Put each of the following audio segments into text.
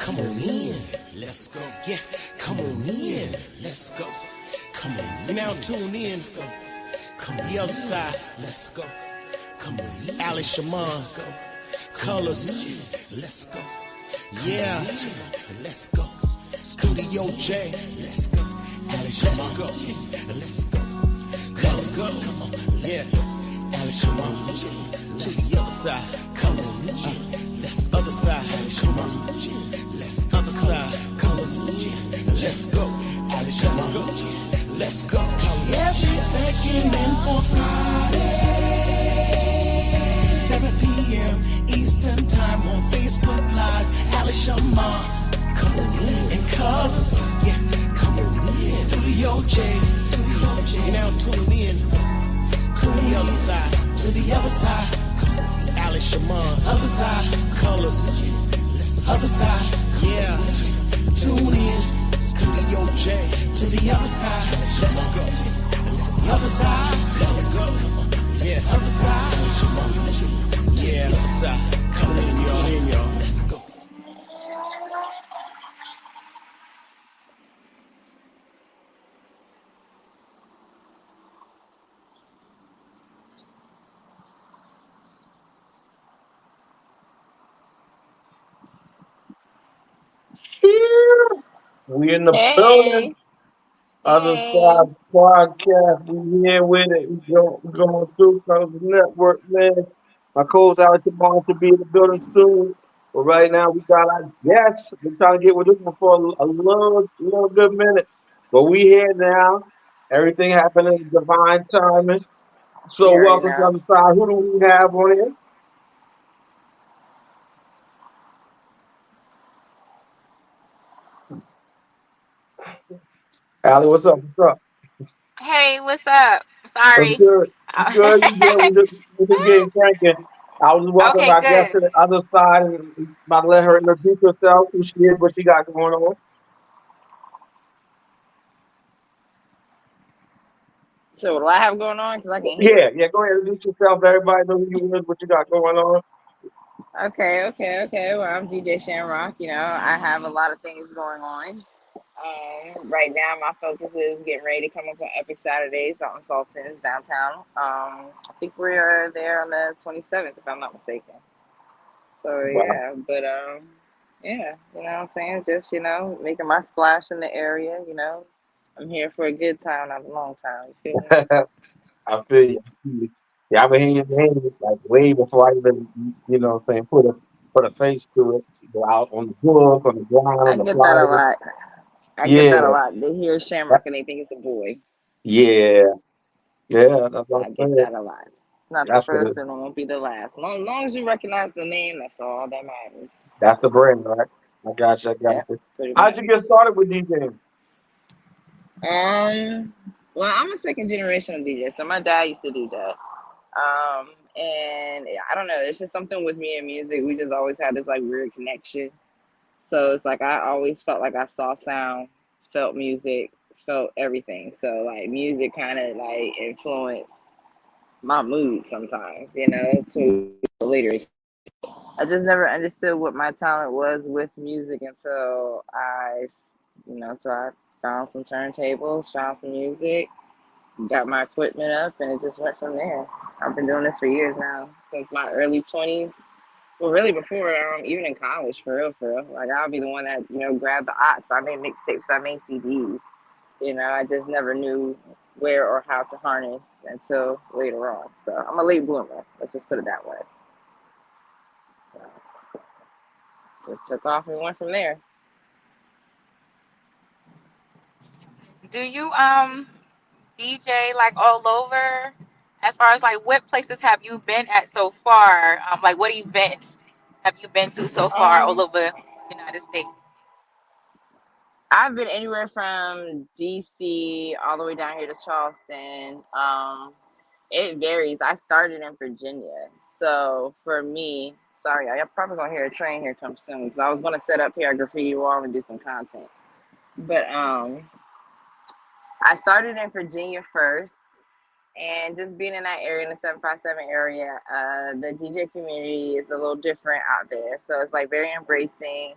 Come on in, let's go. Yeah, come on in, let's go. Come on, you now tune in. Let's go. Come on, the other side, let's go. Come on, Alice Shaman, let's go. Colors, let's go. Yeah, let's go. Studio J, let's go. Alice, let's go. Let's go. Let's go. Come on, let's go. Alice Shaman, to the other side. Come on, let's other side. Alice Shaman, let's other side. Colors, let's go. Alice, let's go. Let's go. Every second and for Friday, 7 p.m. Eastern Time on Facebook Live. Alice Shaman, come on in and cause, yeah, come on in. Studio J, you now tune in to the other side, to the other side. Come on, Alice Shaman, other side, colors, other side, yeah. Tune in. Studio J, to the other side, let's go. Other side, let's go. Yeah, other side, yeah, other side. Come in, y'all, let's go. We in the building. Hey, Other hey. side podcast. We here with it. We going through the network, man. My co-host Alex Bond to be in the building soon. But right now we got our guests. We're trying to get with this one for a little good minute. But we here now. Everything happening in divine timing. So You already welcome to know. the side. Who do we have on here? Allie, what's up? What's up? Hey, what's up? What's Sorry. good? You good? You good? We just getting cranking. I was welcome Okay, my guest good. to the other side and about to let her introduce herself, who she is, what she got going on. So what do I have going on? Because I can hear. Yeah, go ahead, introduce yourself. Everybody know who you is, what you got going on. Okay. Well, I'm DJ Shamrock. I have a lot of things going on. Right now, my focus is getting ready to come up on Epic Saturdays out in Sultans downtown. I think we're there on the 27th, if I'm not mistaken. So Wow, yeah, but yeah, you know what I'm saying? Just making my splash in the area. I'm here for a good time, not a long time. You feel me? I feel you. I feel you. Yeah, I've been hearing your name like way before I even, what I'm saying, put a face to it. Go out on the book, on the ground, on I the get that a flyer. lot. I get Yeah, that a lot. They hear that- Shamrock and they think it's a boy. yeah, yeah. That's what I I'm get saying. that a lot. It's not the That's what first and it won't be the last. Long as you recognize the name, that's all that matters. that's the brand, right? I got you. I got Yeah, you. pretty How'd much. you get started with DJing? Um, well, I'm a second generation DJ, so my dad used to DJ. And I don't know, it's just something with me and music. We just always had this like weird connection. So it's like I always felt like I saw sound, felt music, felt everything. So like music kind of like influenced my mood sometimes, to a later. I just never understood what my talent was with music until until I found some turntables, found some music, got my equipment up, and it just went from there. I've been doing this for years now, since my early 20s. Well, really before, even in college, for real. Like, I'll be the one that, grabbed the aux. I made mixtapes, I made CDs. I just never knew where or how to harness until later on. So I'm a late bloomer. Let's just put it that way. So just took off and went from there. Do you DJ like all over? As far as like what places have you been at so far? Like what events have you been to so far all Um, over the United States? I've been anywhere from DC all the way down here to Charleston. It varies. I started in Virginia. So for me, sorry, I'm probably gonna hear a train here come soon because I was gonna set up here a graffiti wall and do some content. But I started in Virginia first, and just being in that area, in the 757 area, the DJ community is a little different out there. So it's like very embracing.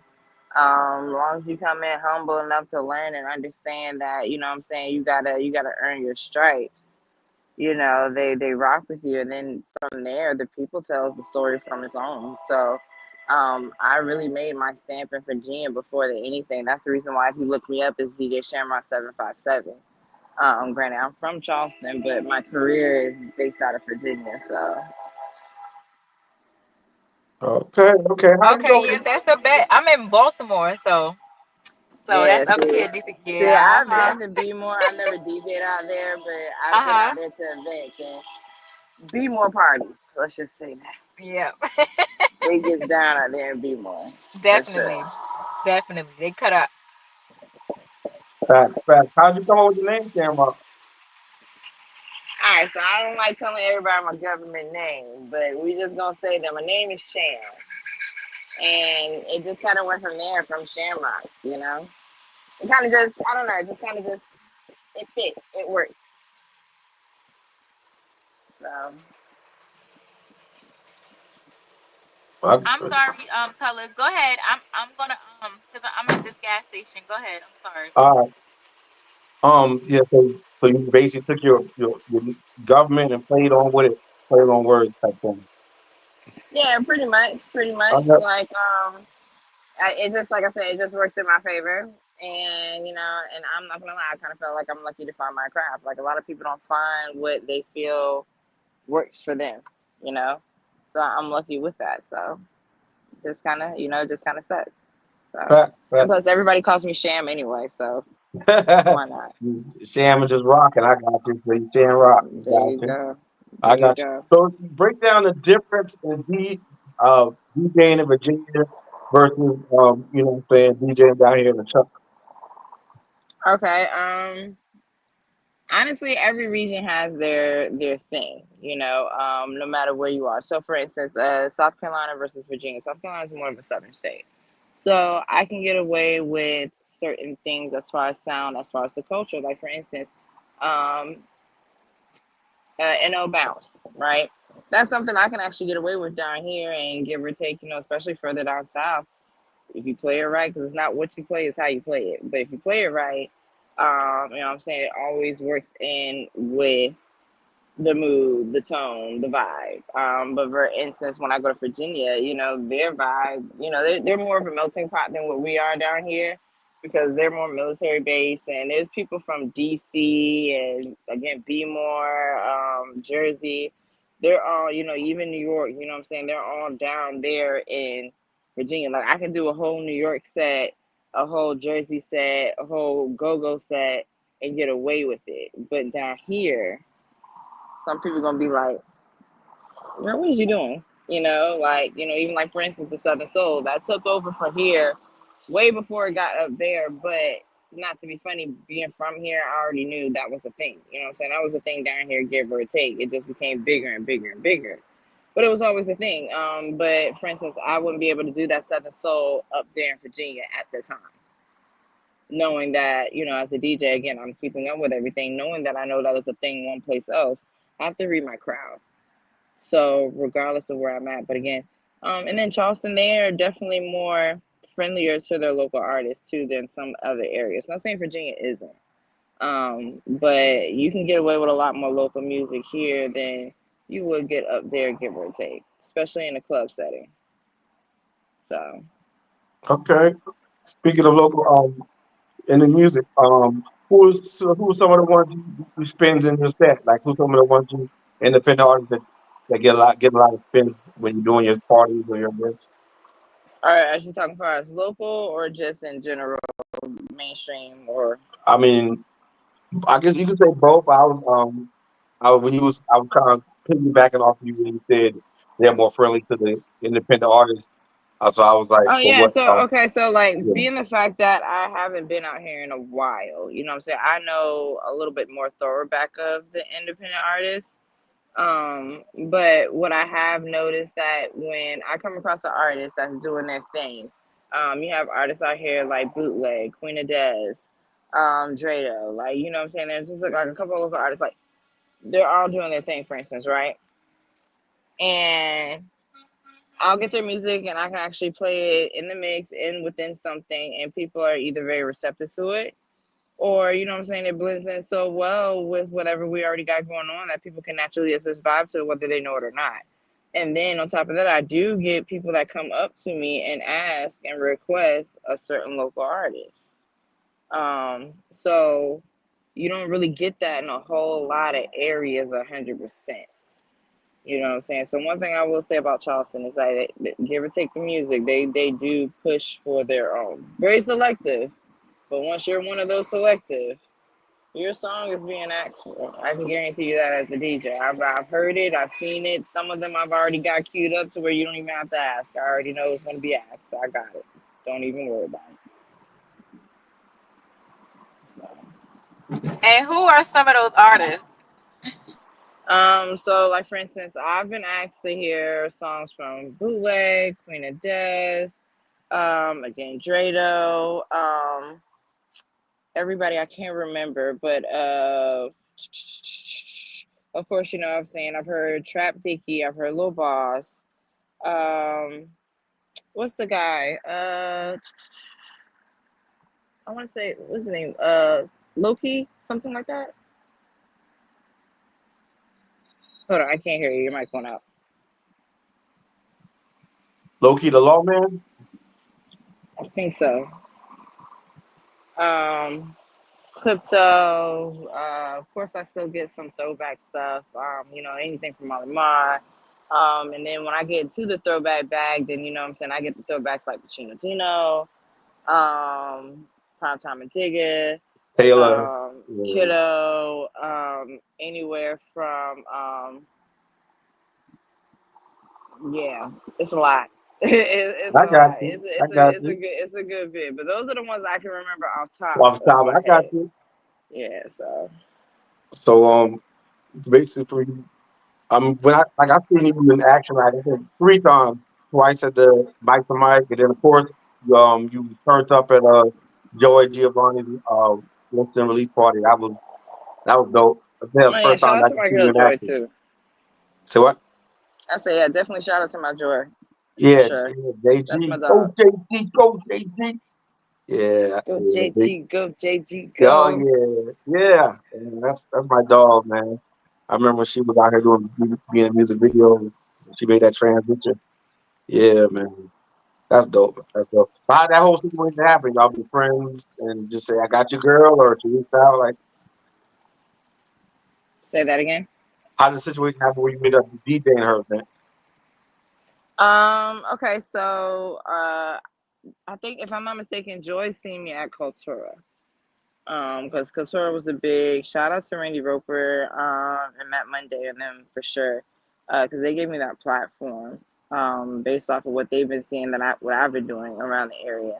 As long as you come in humble enough to learn and understand that, you know what I'm saying, you gotta earn your stripes. They rock with you, and then from there the people tells the story from its own. So I really made my stamp in Virginia before anything. That's the reason why if you look me up is DJ Shamrock 757. Granted, I'm from Charleston, but my career is based out of Virginia. So Okay, okay. How you Okay, yeah, doing? that's a bet. I'm in Baltimore, so yeah, that's up see, here. DC, see, yeah, I've uh-huh. been to Bmore. I never DJ'd out there, but I've been Uh-huh. out there to events and Bmore parties. Let's just say that Yeah. it gets down out there in Bmore for sure. Definitely. Definitely. They cut up. Facts, facts. How'd you come up with the name, Shamrock? All right, so I don't like telling everybody my government name, but we just gonna say that my name is Sham, and it just kind of went from there, from Shamrock. It kind of just, I don't know, it just kind of just it fit, it worked. So I, I'm sorry, colors. Go ahead. I'm gonna cause I'm at this gas station. Go ahead. I'm sorry. uh, yeah. So you basically took your government and played on with it, played on words type thing. yeah, pretty I much know. like it just like I said, it just works in my favor. And and I'm not gonna lie, I kind of felt like I'm lucky to find my craft. Like a lot of people don't find what they feel works for them, you know. So I'm lucky with that. So just kind of stuck. So, Fact, and fact. plus everybody calls me Sham anyway, so why not? Sham is just rocking. I got you. So you Sham rock. There Got you you. go. There I you got you. go. So break down the difference in DJing in Virginia versus what I'm saying, DJing down here in the Chuck. Okay. Honestly, every region has their thing, no matter where you are. So for instance, South Carolina versus Virginia. South Carolina is more of a southern state, so I can get away with certain things as far as sound, as far as the culture. Like for instance, um no bounce, right? That's something I can actually get away with down here, and give or take, especially further down south, if you play it right, because it's not what you play, it's how you play it. But if you play it right, what I'm saying, it always works in with the mood, the tone, the vibe. But for instance, when I go to Virginia, their vibe, they're more of a melting pot than what we are down here, because they're more military based, and there's people from DC and again Bmore, Jersey. They're all, even New York, what I'm saying, they're all down there in Virginia. Like I can do a whole New York set, a whole Jersey set, a whole go-go set, and get away with it. But down here, some people gonna be like, what is you doing? Even like for instance, the Southern Soul that took over from here way before it got up there. But not to be funny, being from here, I already knew that was a thing. You know what I'm saying? That was a thing down here, give or take. It just became bigger and bigger and bigger. But it was always a thing. But for instance, I wouldn't be able to do that Southern Soul up there in Virginia at the time. Knowing that, as a DJ, again, I'm keeping up with everything, knowing that I know that was a thing one place else, I have to read my crowd. So regardless of where I'm at, but again, and then Charleston, they are definitely more friendlier to their local artists too than some other areas. I'm not saying Virginia isn't, but you can get away with a lot more local music here than you would get up there, give or take, especially in a club setting. So, Okay. Speaking of local, in the music, who's some of the ones you spins in your set? Like who's some of the ones you independent artists that get a lot of spins when you're doing your parties or your events? all right, as you talking for us, local or just in general, mainstream or I mean, I guess you could say both. I was kind of piggybacking off you when you said they're more friendly to the independent artists. So I was like, oh for yeah, what? so okay, so like Yeah. being the fact that I haven't been out here in a while, what I'm saying? I know a little bit more thorough back of the independent artists. But what I have noticed that when I come across an artist that's doing their thing, you have artists out here like Bootleg, Queen of Des, Drado, like what I'm saying? There's just like a couple of local artists, like they're all doing their thing, for instance, right? And I'll get their music and I can actually play it in the mix and within something, and people are either very receptive to it, or you know what I'm saying, it blends in so well with whatever we already got going on that people can naturally just vibe to it, whether they know it or not. And then on top of that, I do get people that come up to me and ask and request a certain local artist. So you don't really get that in a whole lot of areas 100%. You know what I'm saying? So one thing I will say about Charleston is that give or take the music, they do push for their own. Very selective, but once you're one of those selective, your song is being asked for. I can guarantee you that as a DJ. I've heard it, I've seen it. Some of them I've already got queued up to where you don't even have to ask. I already know it's going to be asked, so I got it. Don't even worry about it. So. And who are some of those artists? So like for instance, I've been asked to hear songs from Bootleg, Queen of Des, again Drado, everybody I can't remember, but of course, you know what I'm saying, I've heard Trap Dicky, I've heard Lil Boss, um, what's the guy? I want to say what's his name? Loki, something like that. Hold on, I can't hear you. Your mic went out. Loki the Lawman. I think so. Um, Crypto. Of course, I still get some throwback stuff. You know, anything from Molly Mar. And then when I get to the throwback bag, then you know what I'm saying, I get the throwbacks like Pacino Dino, Primetime and Digger, Taylor. Yeah. Kiddo, anywhere from yeah, it's a lot. It's I a got lot. you. I got you. It's a good bit. But those are the ones I can remember off top Off the of top, my I got head. you. Yeah, so So basically, when I seen you in action, like I said, three times, twice at the Mike to Mike, and then of course, you turned up at Joey Giovanni's instant release party. That was dope. That's oh the yeah, first shout time out I to can my see you girl in Joy action. too. So what? I say yeah, definitely shout out to my Joy for Yeah, sure. That's my JG, go dog. JG, go JG. Yeah, Go yeah, JG, go JG, yeah, oh go. yeah, yeah. And that's my dog, man. I remember when she was out here doing being in music videos. She made that transition. Yeah, man. That's dope. That's dope. So how that whole situation happened? Y'all be friends and just say, "I got you, girl," or she reached out. Like, Say that again. how did the situation happen where you ended up DJing her event? Okay, so I think if I'm not mistaken, Joy seen me at Cultura. Because Couture was a big shout out to Randy Roper, and Matt Monday and them for sure, because they gave me that platform, based off of what they've been seeing that what I've been doing around the area.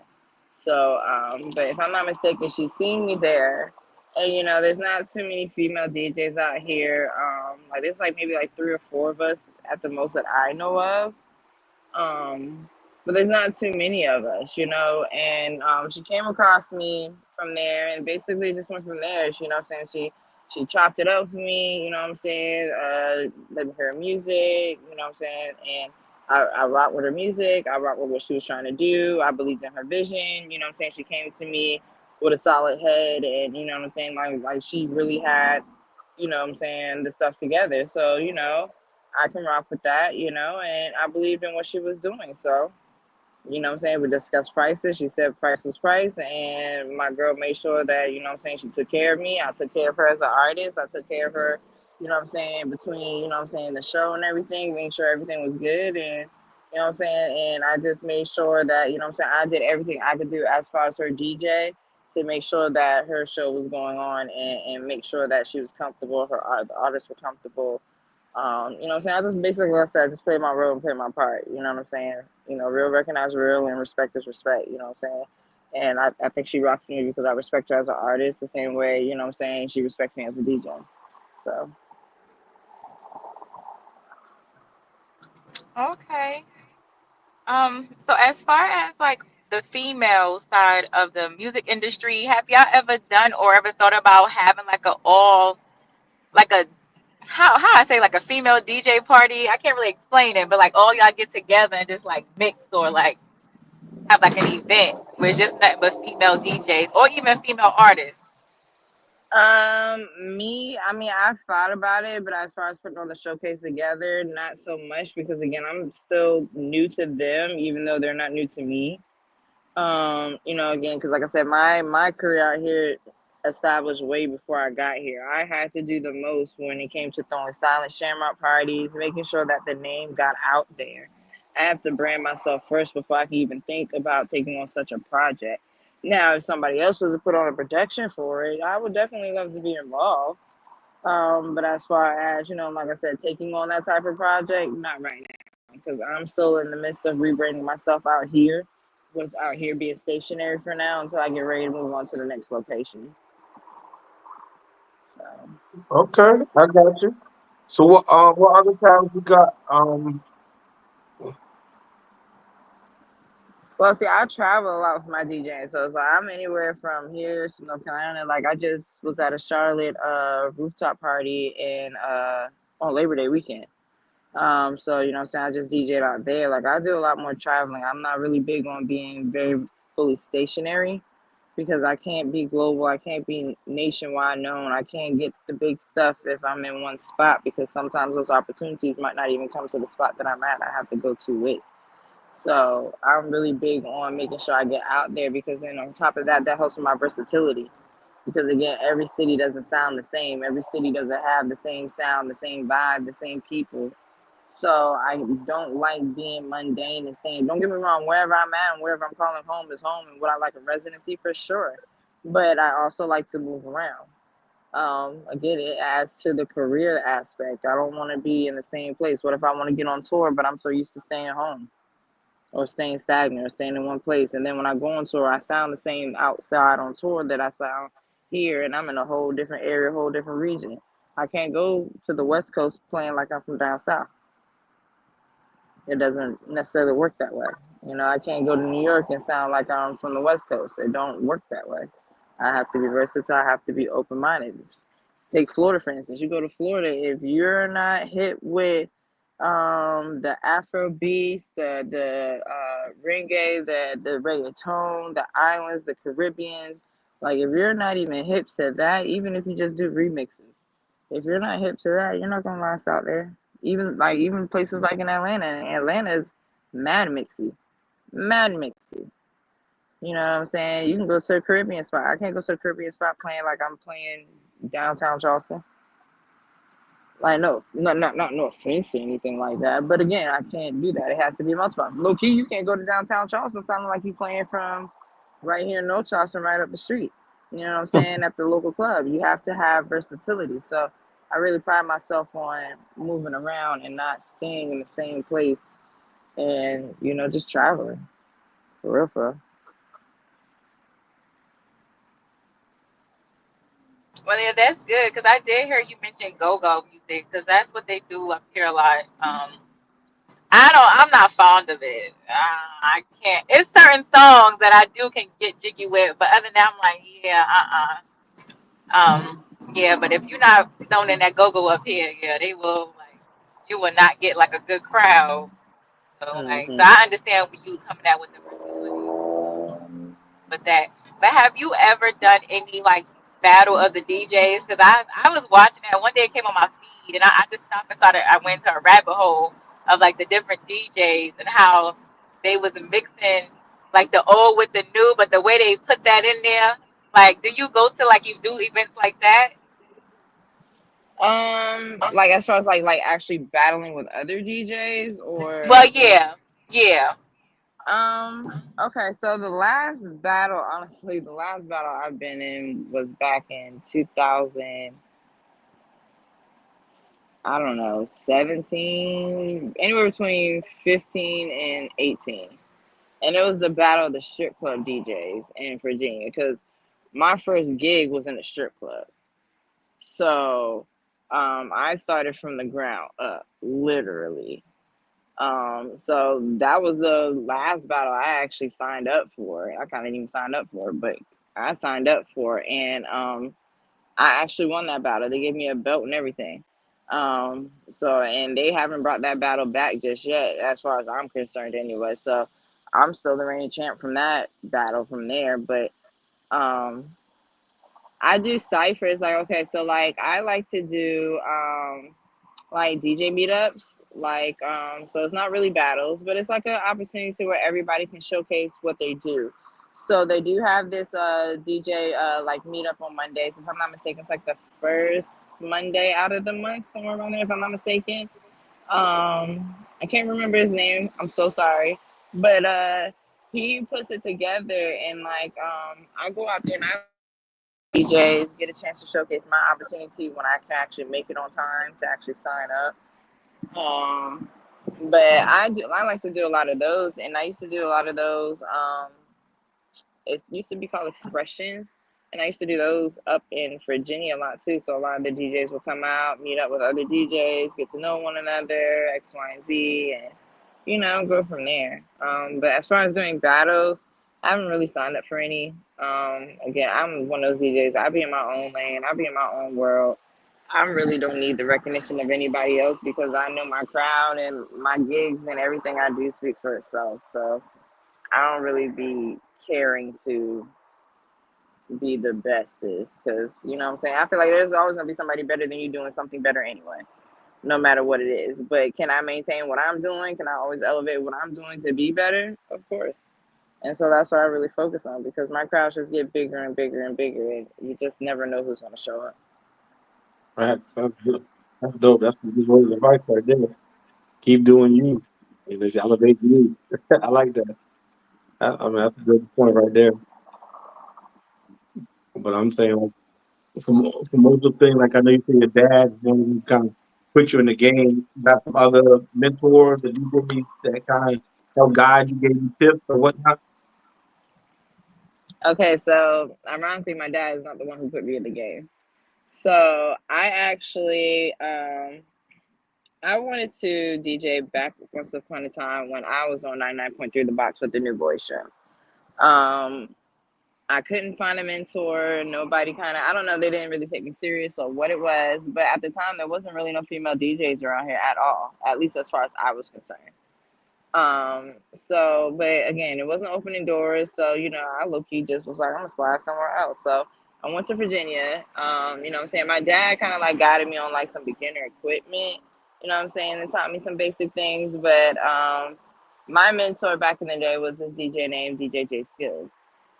So, but if I'm not mistaken, she's seen me there, and you know, there's not too many female DJs out here. Like there's like maybe like three or four of us at the most that I know of. um, but there's not too many of us, you know. And she came across me from there, and basically just went from there. You know what I'm saying? She chopped it up for me. You know what I'm saying? Let me hear her music. You know what I'm saying? And I rock with her music. I rock with what she was trying to do. I believed in her vision. You know what I'm saying? She came to me with a solid head, and you know what I'm saying? Like she really had, you know what I'm saying, the stuff together. So you know, I can rock with that, you know, and I believed in what she was doing. So, you know what I'm saying, we discussed prices. She said price was price, and my girl made sure that, you know what I'm saying, she took care of me. I took care of her as an artist. I took care of her, you know what I'm saying, between, you know what I'm saying, the show and everything, making sure everything was good. And, you know what I'm saying, and I just made sure that, you know what I'm saying, I did everything I could do as far as her DJ to make sure that her show was going on, and make sure that she was comfortable, the artists were comfortable. You know what I'm saying? I just basically, like I said, just play my role and play my part. You know what I'm saying? You know, real recognize real and respect is respect. You know what I'm saying? And I think she rocks me because I respect her as an artist the same way, you know what I'm saying, she respects me as a DJ. So, Okay. So as far as like the female side of the music industry, have y'all ever done or ever thought about having like a all like a how I say like a female DJ party. I can't really explain it, but like all y'all get together and just like mix or like have like an event where it's just nothing but female DJs or even female artists. I mean, I've thought about it, but as far as putting on the showcase together, not so much because again, I'm still new to them, even though they're not new to me. You know, again, because like I said, my career out here established way before I got here. I had to do the most when it came to throwing silent shamrock parties, making sure that the name got out there. I have to brand myself first before I can even think about taking on such a project. Now, if somebody else was to put on a production for it, I would definitely love to be involved. But as far as, you know, like I said, taking on that type of project, not right now, because I'm still in the midst of rebranding myself out here, with out here being stationary for now until I get ready to move on to the next location. So, Okay, I got you. So what other towns you got? well, see, I travel a lot with my DJing, so it's like I'm anywhere from here to North Carolina. Like I just was at a Charlotte rooftop party in on Labor Day weekend. So you know what I'm saying, I just DJed out there. Like I do a lot more traveling. I'm not really big on being very fully stationary because I can't be global. I can't be nationwide known. I can't get the big stuff if I'm in one spot because sometimes those opportunities might not even come to the spot that I'm at. I have to go to it. So I'm really big on making sure I get out there because then on top of that, that helps with my versatility. Because again, every city doesn't sound the same. Every city doesn't have the same sound, the same vibe, the same people. So I don't like being mundane and staying. Don't get me wrong, wherever I'm at and wherever I'm calling home is home, and would I like a residency for sure. But I also like to move around. Again, it adds to the career aspect. I don't want to be in the same place. What if I want to get on tour, but I'm so used to staying home or staying stagnant or staying in one place? And then when I go on tour, I sound the same outside on tour that I sound here, and I'm in a whole different area, a whole different region. I can't go to the West Coast playing like I'm from down south. It doesn't necessarily work that way. You know, I can't go to New York and sound like I'm from the West Coast. It don't work that way. I have to be versatile. I have to be open minded. Take Florida for instance. You go to Florida, if you're not hit with the Afro beats, the reggae, the reggaeton, the islands, the Caribbeans, like if you're not even hip to that, even if you just do remixes, if you're not hip to that, you're not gonna last out there. Even places like in Atlanta, and Atlanta is mad mixy, mad mixy. You know what I'm saying? You can go to a Caribbean spot. I can't go to a Caribbean spot playing like I'm playing downtown Charleston. Like no, not no offense or anything like that. But again, I can't do that. It has to be multiple. Low key, you can't go to downtown Charleston sounding like you playing from right here in North Charleston, right up the street. You know what I'm saying? At the local club, you have to have versatility. So I really pride myself on moving around and not staying in the same place, and you know, just traveling for real, for real. Well, yeah, that's good because I did hear you mention go-go music because that's what they do up here a lot. I'm not fond of it. I can't. It's certain songs that I do can get jiggy with, but other than that, I'm like, yeah, yeah. But if you're not throwing in that go-go up here, yeah, they will like, you will not get like a good crowd. So like, so Hmm. I understand when you coming out with the versatility with that. But have you ever done any like battle of the DJs? Because I was watching that one day it came on my feed and I just stopped and started. I went into a rabbit hole of like the different DJs and how they was mixing like the old with the new, but the way they put that in there. Like, do you go to like you do events like that? Like as far as like actually battling with other DJs Well, or yeah, yeah. okay, so the last battle, honestly, the last battle I've been in was back in 2000, I don't know, 17, anywhere between 15 and 18. And it was the battle of the strip club DJs in Virginia because my first gig was in a strip club. So I started from the ground up, literally. So that was the last battle I actually signed up for. I kind of even signed up for it, but I signed up for it, and I actually won that battle. They gave me a belt and everything. So and they haven't brought that battle back just yet, as far as I'm concerned, anyway. So I'm still the reigning champ from that battle from there. But um, I do ciphers. Like okay, so like I like to do like DJ meetups, like so it's not really battles, but it's like an opportunity where everybody can showcase what they do. So they do have this DJ like meetup on Mondays. If I'm not mistaken, it's like the first Monday out of the month, somewhere around there, if I'm not mistaken. I can't remember his name. I'm so sorry. But he puts it together and like I go out there and I DJs get a chance to showcase my opportunity when I can actually make it on time to actually sign up. Um, but I like to do a lot of those, and I used to do a lot of those. It used to be called Expressions, and I used to do those up in Virginia a lot too. So a lot of the DJs would come out, meet up with other DJs, get to know one another, X, Y, and Z, and go from there. But as far as doing battles, I haven't really signed up for any. Again, I'm one of those DJs. I be in my own lane. I be in my own world. I really don't need the recognition of anybody else because I know my crowd and my gigs and everything I do speaks for itself. So I don't really be caring to be the bestest because you know what I'm saying. I feel like there's always gonna be somebody better than you doing something better anyway, no matter what it is. But can I maintain what I'm doing? Can I always elevate what I'm doing to be better? Of course. And so that's what I really focus on because my crowds just get bigger and bigger and bigger, and you just never know who's gonna show up. Right. Sounds good. That's dope. That's some good words of advice right there. Keep doing you. And just elevate you. I like that. I mean, that's a good point right there. But I'm saying, like, from most of the things, like I know you say your dad, one who kind of put you in the game. You got some other mentors, the DJs that kind of help guide you, gave you tips or whatnot. Okay, so ironically, my dad is not the one who put me in the game. So I actually, I wanted to DJ back once upon a time when I was on 99.3 The Box with the New Boy Show. Um, I couldn't find a mentor. Nobody kind of, I don't know, they didn't really take me serious or what it was. But at the time, there wasn't really no female DJs around here at all, at least as far as I was concerned. So, but again, it wasn't opening doors. So, I low key just was like, I'm gonna slide somewhere else. So I went to Virginia. I'm saying my dad kind of like guided me on like some beginner equipment, I'm saying, and taught me some basic things. But my mentor back in the day was this DJ named DJ Skills.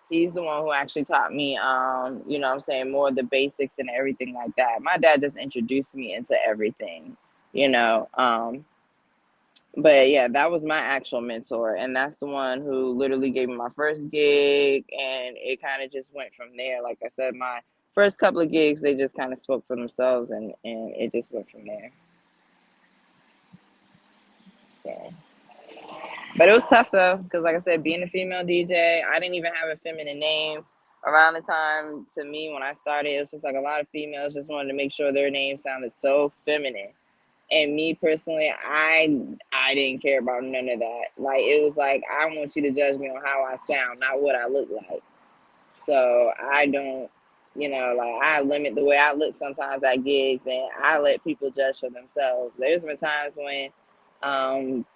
He's the one who actually taught me, I'm saying, more of the basics and everything like that. My dad just introduced me into everything, you know. But yeah, that was my actual mentor, and that's the one who literally gave me my first gig, and it kind of just went from there. Like I said, my first couple of gigs, they just kind of spoke for themselves, and it just went from there. So, but it was tough though, because like I said, being a female DJ, I didn't even have a feminine name around the time. To me, when I started, it was just like a lot of females just wanted to make sure their name sounded so feminine. And me personally, I didn't care about none of that. Like it was like I want you to judge me on how I sound, not what I look like. So I don't, like I limit the way I look sometimes at gigs, and I let people judge for themselves. There's been times when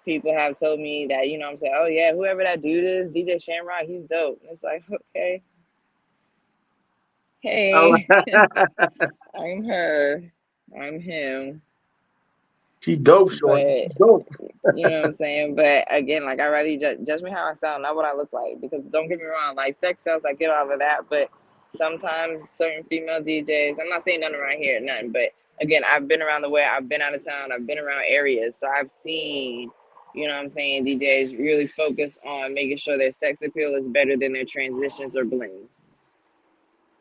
people have told me that, I'm saying, oh yeah, whoever that dude is, DJ Shamrock, he's dope. And it's like, okay, Oh, hey, I'm her, I'm him. she dope, shorty. But She dope. you know what I'm saying? But again, like I rather you judge me how I sound, not what I look like. Because don't get me wrong, like sex sells, I get all of that. But sometimes certain female DJs, I'm not saying none around here, nothing. But again, I've been around the way, I've been out of town, I've been around areas, so I've seen, what I'm saying, DJs really focus on making sure their sex appeal is better than their transitions or blends.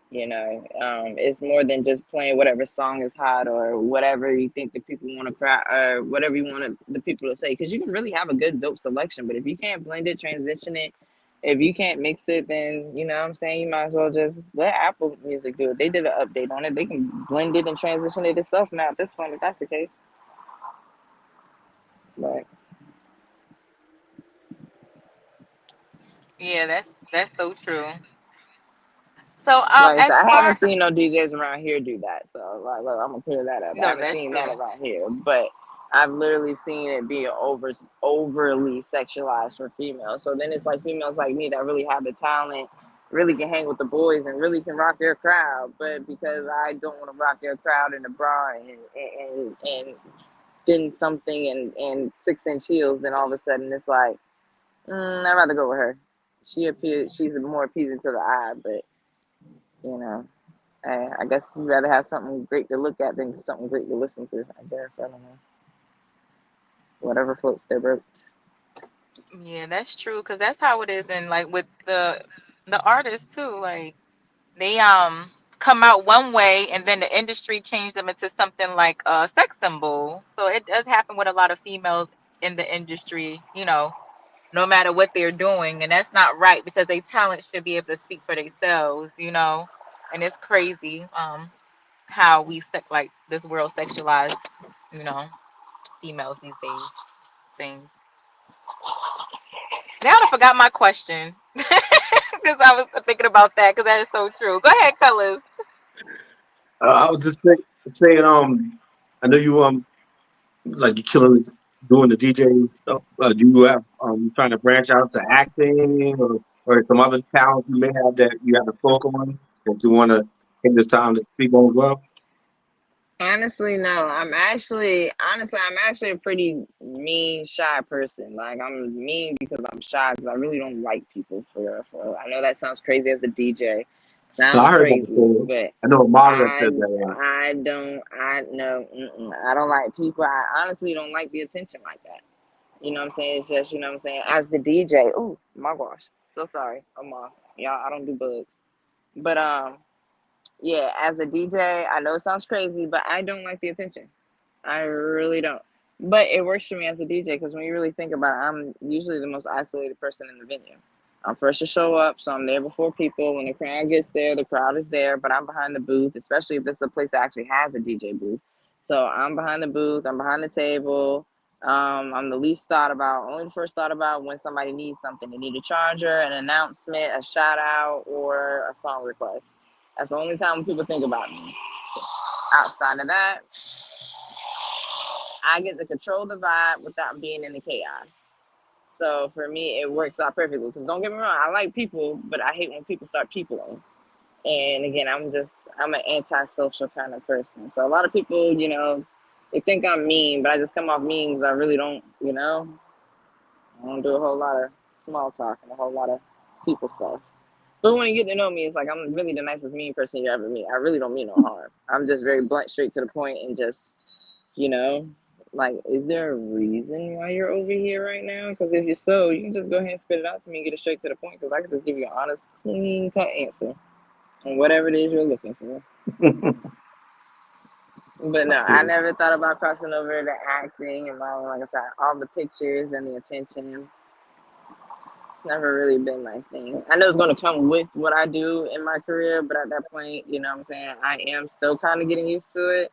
It's more than just playing whatever song is hot or whatever you think the people want to cry or whatever you want the people to say. Because you can really have a good dope selection, but if you can't blend it, transition it, if you can't mix it, then what I'm saying, you might as well just let Apple Music do it. They did an update on it. They can blend it and transition it itself now at this point, if that's the case. But Yeah, that's so true. So Like, so as I haven't far seen no DJs around here do that. So like, look, I'm gonna clear that up. I no, haven't that's seen that true. around here, but I've literally seen it be overly sexualized for females. So then it's like females like me that really have the talent, really can hang with the boys and really can rock their crowd. But because I don't want to rock their crowd in the bra and thin something and 6-inch heels, then all of a sudden it's like, I'd rather go with her. She's more appeasing to the eye, but you know. I guess you'd rather have something great to look at than something great to listen to. I guess I don't know. Whatever floats their boat. Yeah, that's true. Cause that's how it is, and like with the artists too. Like they come out one way, and then the industry changed them into something like a sex symbol. So it does happen with a lot of females in the industry. No matter what they're doing, and that's not right because they talent should be able to speak for themselves. And it's crazy how we like this world sexualize you know females these days. Things. Now I forgot my question because I was thinking about that because that is so true. Go ahead, colors. I was just saying, I know you like you killing doing the DJ stuff. Do you have trying to branch out to acting or some other talents you may have that you have to focus on that you want to take this time to speak on as well? Honestly, no. I'm actually a pretty mean, shy person. Like I'm mean because I'm shy because I really don't like people for real, for real. I know that sounds crazy as a DJ. No, Sounds I heard that crazy, before. but I know a moderator I said that. I don't I no I don't like people. I honestly don't like the attention like that. You know what I'm saying? It's just, you know what I'm saying? As the DJ, oh my gosh. So sorry. I'm off. Y'all, I don't do bugs. But yeah, as a DJ, I know it sounds crazy, but I don't like the attention. I really don't. But it works for me as a DJ because when you really think about it, I'm usually the most isolated person in the venue. I'm first to show up, so I'm there before people. When the crowd gets there, the crowd is there, but I'm behind the booth, especially if this is a place that actually has a DJ booth. So I'm behind the booth, I'm behind the table. I'm the least thought about, only the first thought about when somebody needs something. They need a charger, an announcement, a shout out, or a song request. That's the only time when people think about me. Outside of that, I get to control the vibe without being in the chaos. So for me, it works out perfectly. Because don't get me wrong, I like people, but I hate when people start peopling. And again, I'm an antisocial kind of person. So a lot of people, they think I'm mean, but I just come off mean because I really don't, I don't do a whole lot of small talk and a whole lot of people stuff. But when you get to know me, it's like I'm really the nicest mean person you ever meet. I really don't mean no harm. I'm just very blunt, straight to the point, and just you know, like, is there a reason why you're over here right now? Because if you're so, you can just go ahead and spit it out to me and get it straight to the point. Because I can just give you an honest, clean cut answer on whatever it is you're looking for. But no, I never thought about crossing over to acting and like I said, all the pictures and the attention. It's never really been my thing. I know it's going to come with what I do in my career, but at that point, you know what I'm saying? I am still kind of getting used to it.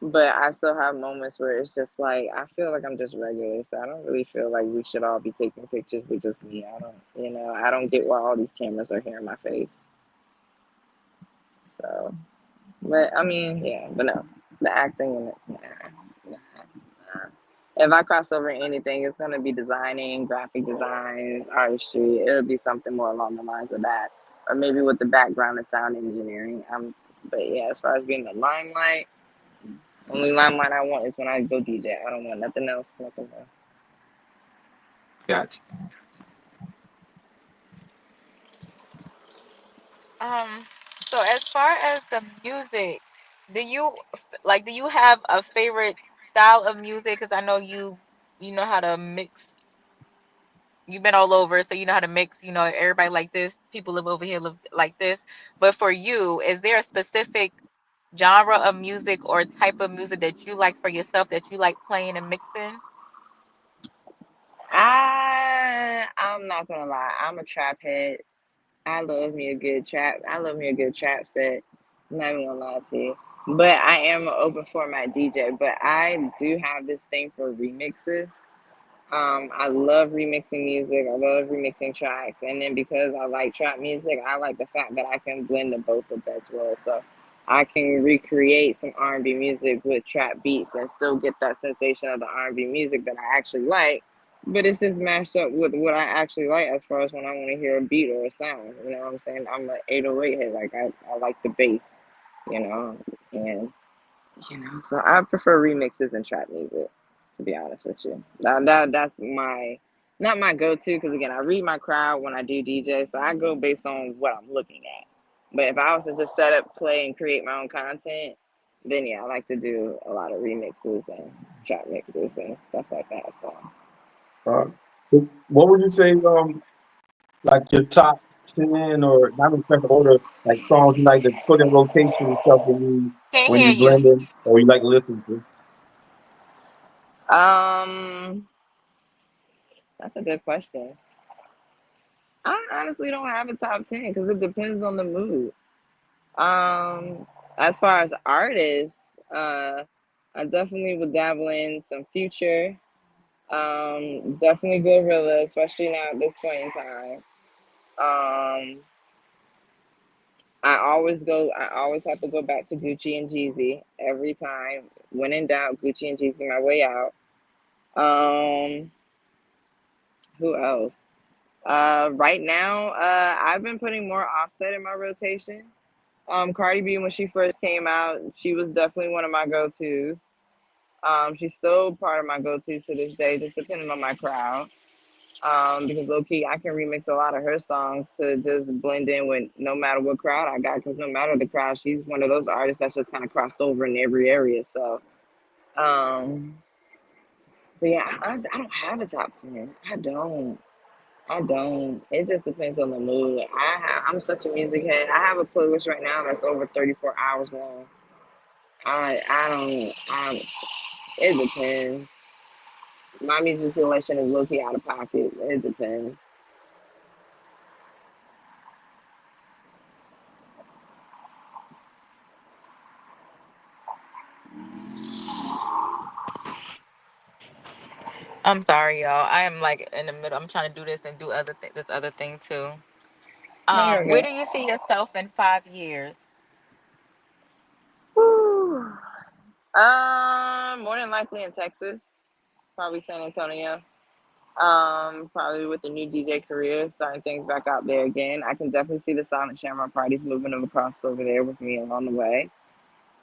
But I still have moments where it's just like I feel like I'm just regular, so I don't really feel like we should all be taking pictures with just me. I don't get why all these cameras are here in my face. So, but I mean, yeah, but no, the acting and nah. If I cross over anything, it's gonna be designing, graphic designs, artistry. It'll be something more along the lines of that, or maybe with the background of sound engineering. But yeah, as far as being the limelight. Only limelight I want is when I go DJ. I don't want nothing else. Nothing else. Gotcha. Um, so as far as the music, do you have a favorite style of music? Because I know you know how to mix. You've been all over, so you know how to mix. Everybody like this. People live over here, live like this. But for you, is there a specific genre of music or type of music that you like for yourself that you like playing and mixing? I'm not gonna lie. I'm a trap head. I love me a good trap. I love me a good trap set. I'm not even gonna lie to you. But I am an open format DJ. But I do have this thing for remixes. I love remixing music. I love remixing tracks, and then because I like trap music, I like the fact that I can blend the both the best worlds. So I can recreate some R&B music with trap beats and still get that sensation of the R&B music that I actually like. But it's just mashed up with what I actually like as far as when I want to hear a beat or a sound. You know what I'm saying? I'm an 808 head. Like I like the bass, you know, and so I prefer remixes and trap music, to be honest with you. That's my not my go-to because again, I read my crowd when I do DJ, so I go based on what I'm looking at. But if I was to just set up, play, and create my own content, then yeah, I like to do a lot of remixes and trap mixes and stuff like that. So Uh, what would you say, like your top 10 or not in special order, like songs you like to put in rotation and stuff Can't when hear you you. blending or you like listening to? um, that's a good question. I honestly don't have a top 10 because it depends on the mood. Um, as far as artists, I definitely would dabble in some Future. Definitely Gorilla, especially now at this point in time. Um, I always have to go back to Gucci and Jeezy every time. When in doubt, Gucci and Jeezy my way out. Um, who else? Right now, I've been putting more Offset in my rotation. Cardi B, when she first came out, she was definitely one of my go-tos. She's still part of my go-tos to this day, just depending on my crowd. Because low key, I can remix a lot of her songs to just blend in with no matter what crowd I got. Because no matter the crowd, she's one of those artists that's just kind of crossed over in every area. So, um, but yeah, honestly, I don't have a top 10. I don't. I don't. It just depends on the mood. I'm such a music head. I have a playlist right now that's over 34 hours long. I don't. It depends. My music selection is low key out of pocket. It depends. I'm sorry, y'all. I am like in the middle. I'm trying to do this and do this other thing too. No, you're Where okay. do you see yourself in 5 years? Whew. More than likely in Texas, probably San Antonio. Probably with the new DJ career, starting things back out there again. I can definitely see the Silent Shamrock parties moving them across over there with me along the way.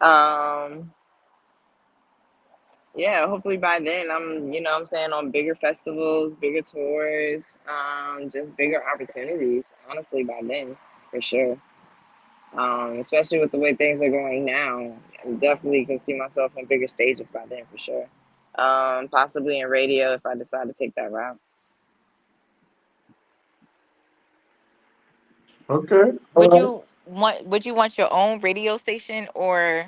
Um, yeah, hopefully by then I'm, what I'm saying, on bigger festivals, bigger tours, just bigger opportunities, honestly, by then, for sure. Especially with the way things are going now. I definitely can see myself on bigger stages by then, for sure. Possibly in radio if I decide to take that route. Okay, all Would right. you want your own radio station, or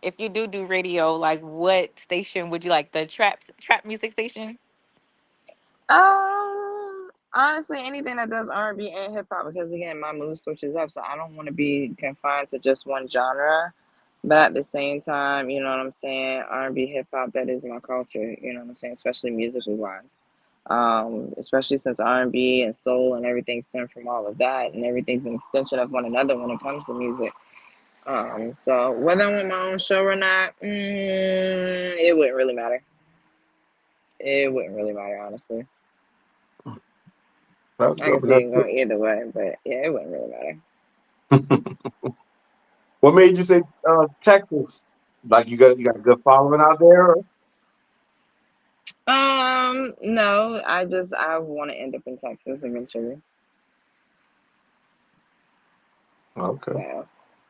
if you do radio, like what station would you like? The trap music station? Honestly, anything that does R&B and hip hop, because again, my mood switches up, so I don't want to be confined to just one genre. But at the same time, you know what I'm saying, R&B, hip hop, that is my culture. You know what I'm saying, especially musically wise. Especially since R&B and soul and everything stem from all of that, and everything's an extension of one another when it comes to music. So whether I want my own show or not, it wouldn't really matter. It wouldn't really matter, honestly. That's I can good. see That's it going either way, but yeah, it wouldn't really matter. good. What made you say Texas? Like you got a good following out there? No, I want to end up in Texas eventually. Okay. So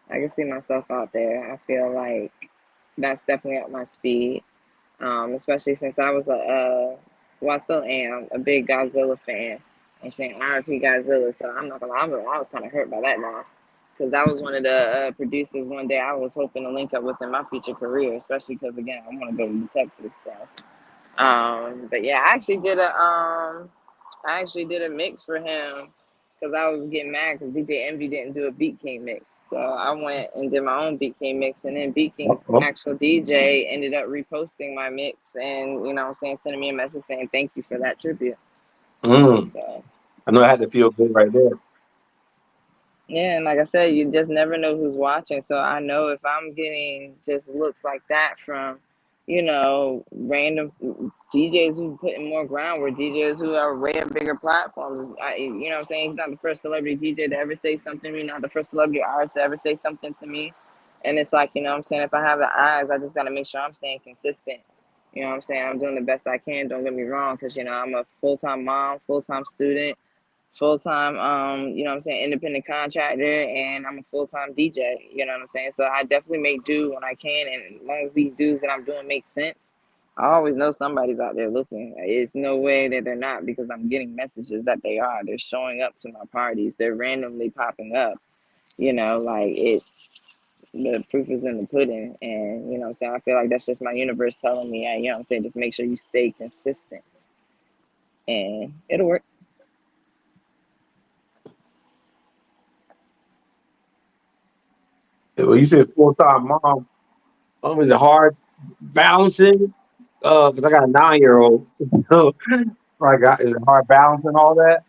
I can see myself out there. I feel like that's definitely up my speed. Especially since I was well, I still am a big Godzilla fan. I'm saying RP Godzilla, so I'm not gonna lie, I was kind of hurt by that loss because that was one of the producers. One day I was hoping to link up with in my future career, especially because again I want to go to Texas. So, but yeah, I actually did a mix for him because I was getting mad because DJ Envy didn't do a Beat King mix. So I went and did my own Beat King mix, and then Beat King's Uh-oh. actual DJ ended up reposting my mix and, you know what I'm saying, sending me a message saying thank you for that tribute. Mm. So I know I had to feel good right there. yeah, and like I said, you just never know who's watching. So I know if I'm getting just looks like that from, random DJs who put in more groundwork, DJs who are way on bigger platforms. You know what I'm saying? He's not the first celebrity DJ to ever say something to me, not the first celebrity artist to ever say something to me. And it's like, you know what I'm saying? If I have the eyes, I just got to make sure I'm staying consistent. You know what I'm saying? I'm doing the best I can. Don't get me wrong, because, I'm a full-time mom, full-time student, full-time you know what I'm saying, independent contractor, and I'm a full-time DJ, you know what I'm saying? So I definitely make do when I can, and as long as these dudes that I'm doing make sense, I always know somebody's out there looking. It's no way that they're not, because I'm getting messages that they are. They're showing up to my parties. They're randomly popping up, like it's the proof is in the pudding. And you know what I'm saying, I feel like that's just my universe telling me, you know what I'm saying, just make sure you stay consistent and it'll work. Well, you said full time mom. Is it hard balancing? Because I got a 9-year-old. So is it hard balancing all that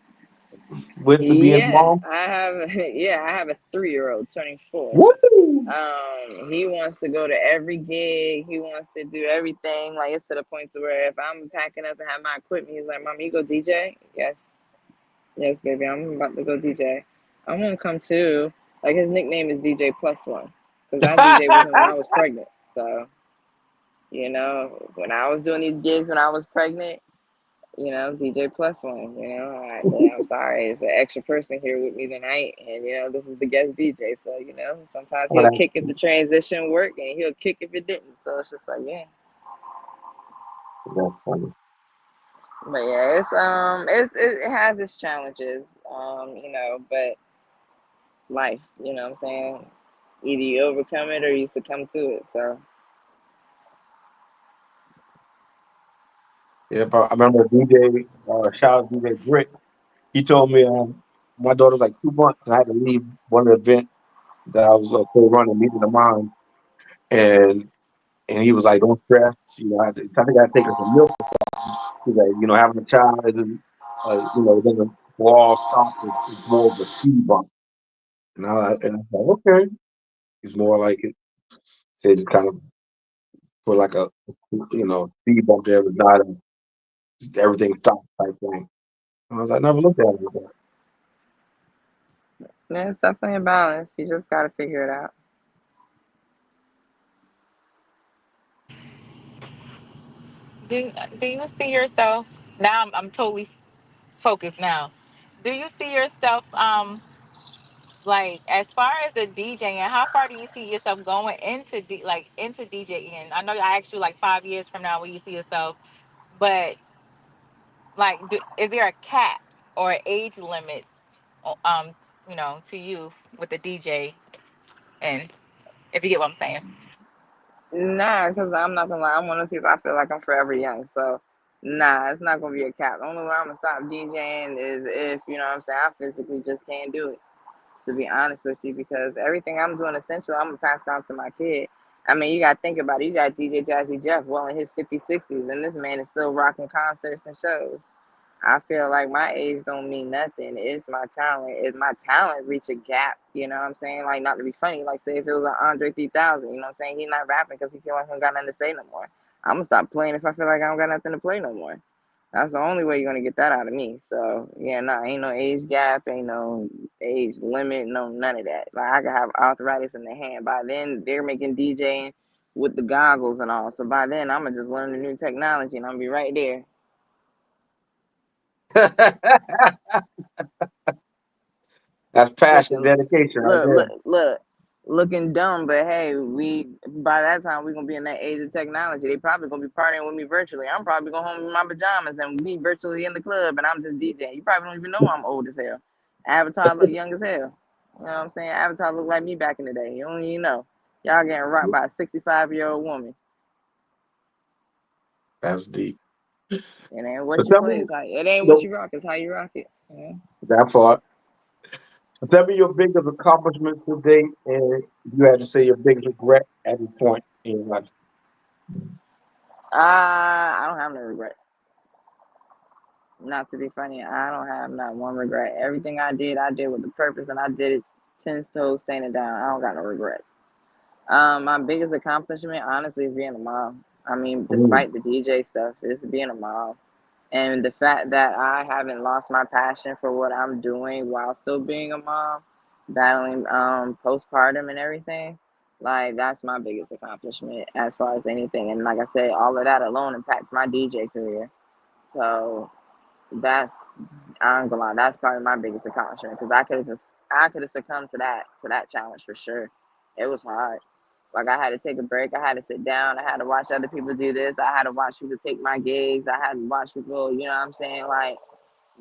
with the being a Yeah, mom? I have. Yeah, I have a 3-year-old turning 4. Woo! He wants to go to every gig. He wants to do everything. Like it's to the point to where if I'm packing up and have my equipment, he's like, "Mom, you go DJ?" Yes, yes, baby, I'm about to go DJ. I'm gonna come too. Like his nickname is DJ Plus One because I DJ with him when I was pregnant. So when I was doing these gigs when I was pregnant. DJ Plus One. I'm sorry, it's an extra person here with me tonight, and this is the guest DJ. So sometimes Oh, he'll kick if the transition worked, and he'll kick if it didn't. So it's just like yeah, that's funny. but yeah, it has its challenges, but life, what I'm saying, either you overcome it or you succumb to it. So Yeah, but I remember DJ, shout out DJ Brick. He told me my daughter was like 2 months and I had to leave one event that I was co-running, meeting of mine. And he was like, don't stress. I think I had to take her some milk. He's like, having a child isn't, it doesn't all stop. It's more of a speed bump. And I was like, okay. It's more like it. Said just kind of put like a, speed bump there, but not just everything stops type thing. And I was like, never looked at it like that. yeah, it's definitely a balance. You just got to figure it out. Do do you see yourself now? I'm totally focused now. Do you see yourself like as far as the DJing? How far do you see yourself going into into DJing? I know I asked you like 5 years from now where you see yourself, but like, is there a cap or an age limit, um, to you with the DJ? And if you get what I'm saying. Nah, because I'm not gonna lie, I'm one of the people I feel like I'm forever young. So nah, it's not gonna be a cap. The only way I'm gonna stop DJing is if, what I'm saying, I physically just can't do it, to be honest with you, because everything I'm doing essentially I'm gonna pass down to my kid. I mean, you gotta think about it. You got DJ Jazzy Jeff well in his 50s, 60s, and this man is still rocking concerts and shows. I feel like my age don't mean nothing. It's my talent. If my talent reach a gap, you know what I'm saying? Like, not to be funny, like say if it was an Andre 3000, you know what I'm saying? He's not rapping because he feel like he don't got nothing to say no more. I'm gonna stop playing if I feel like I don't got nothing to play no more. That's the only way you're gonna get that out of me. So yeah, nah, ain't no age gap, ain't no age limit, no none of that. Like I could have arthritis in the hand. By then they're making DJing with the goggles and all. So by then I'm gonna just learn the new technology and I'm gonna be right there. That's passion, Looking, dedication right look, there. look, look, looking dumb, but hey, we by that time we're gonna be in that age of technology. They probably gonna be partying with me virtually. I'm probably going home in my pajamas and be virtually in the club, and I'm just DJing. You probably don't even know I'm old as hell. Avatar look young as hell. You know what I'm saying? Avatar look like me back in the day. You don't even know. Y'all getting rocked by a 65-year-old woman. That's deep. It ain't what But you tell play, me, it ain't what the, you rock, it's how you rock it. that part. Tell me your biggest accomplishment to date, and you had to say your biggest regret at this point in your life. I don't have no regrets. Not to be funny, I don't have not one regret. Everything I did with the purpose, and I did it 10 toes standing down. I don't got no regrets. My biggest accomplishment, honestly, is being a mom. I mean, Mm. despite the DJ stuff, is being a mom. And the fact that I haven't lost my passion for what I'm doing while still being a mom, battling postpartum and everything, like that's my biggest accomplishment as far as anything. And like I said, all of that alone impacts my DJ career. So that's I'm gonna lie, that's probably my biggest accomplishment because I could have succumbed to that challenge for sure. It was hard. Like I had to take a break. I had to sit down. I had to watch other people do this. I had to watch people take my gigs. I had to watch people, you know what I'm saying, like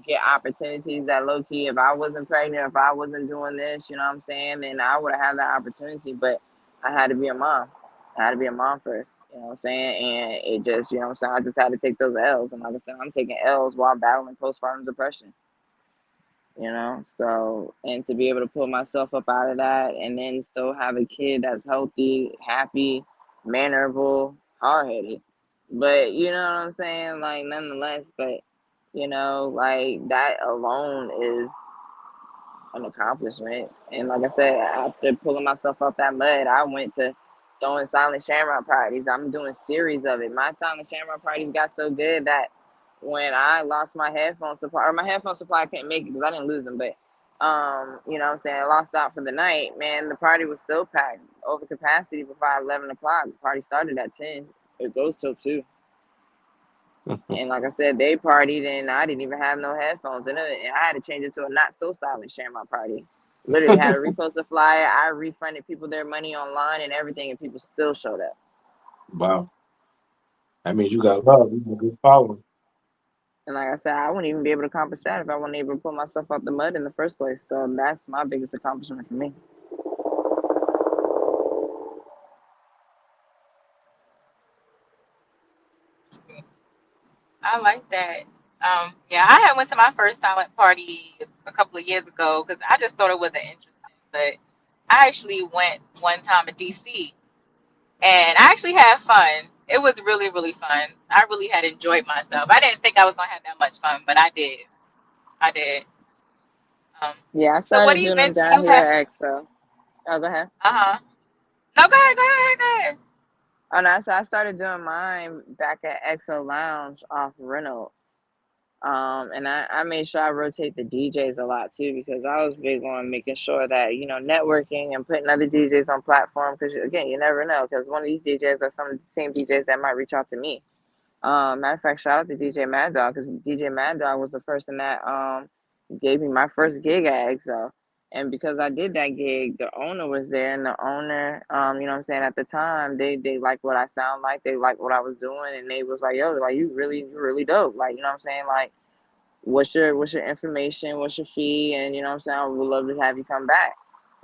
get opportunities that low key. If I wasn't pregnant, if I wasn't doing this, you know what I'm saying, then I would have had that opportunity. But I had to be a mom. I had to be a mom first, you know what I'm saying? And it just, you know what I'm saying, I just had to take those L's. And like I said, I'm taking L's while battling postpartum depression, you know? So, and to be able to pull myself up out of that and then still have a kid that's healthy, happy, mannerable, hard headed. But you know what I'm saying? Like, nonetheless, but you know, like that alone is an accomplishment. And like I said, after pulling myself off that mud, I went to throwing silent shamrock parties. I'm doing series of it. My silent shamrock parties got so good that when I lost my headphone supply, or my headphone supply, I couldn't make it because I didn't lose them, but you know what I'm saying, I lost out for the night. Man, the party was still packed over capacity before 11 o'clock. The party started at 10. It goes till 2. And like I said, they partied and I didn't even have no headphones. And I had to change it to a not so silent Shamrock party. Literally had to repost a flyer. I refunded people their money online and everything, and people still showed up. Wow, that means you got love. You got a good following. And like I said, I wouldn't even be able to accomplish that if I wasn't able to pull myself out the mud in the first place. So that's my biggest accomplishment for me. I like that. Yeah, I had went to my first silent party a couple of years ago because I just thought it wasn't interesting. But I actually went one time to DC and I actually had fun. It was really, really fun. I really had enjoyed myself. I didn't think I was gonna have that much fun, but I did. I did. Um, Yeah, I so what started doing them events do down you here have? at EXO. Oh, go ahead. Uh huh. No, go ahead, go ahead, go ahead. Oh, no, so I started doing mine back at EXO Lounge off Reynolds. And I made sure I rotate the DJs a lot too because I was big on making sure that, you know, networking and putting other DJs on platform because again, you never know because one of these DJs are some of the same DJs that might reach out to me. Matter of fact, shout out to DJ Mad Dog because DJ Mad Dog was the person that gave me my first gig at EXO. And because I did that gig, the owner was there, and the owner, you know what I'm saying, at the time, they liked what I sound like, they liked what I was doing, and they was like, yo, like you really dope. Like, you know what I'm saying? Like, what's your information, what's your fee, and you know what I'm saying, I would love to have you come back,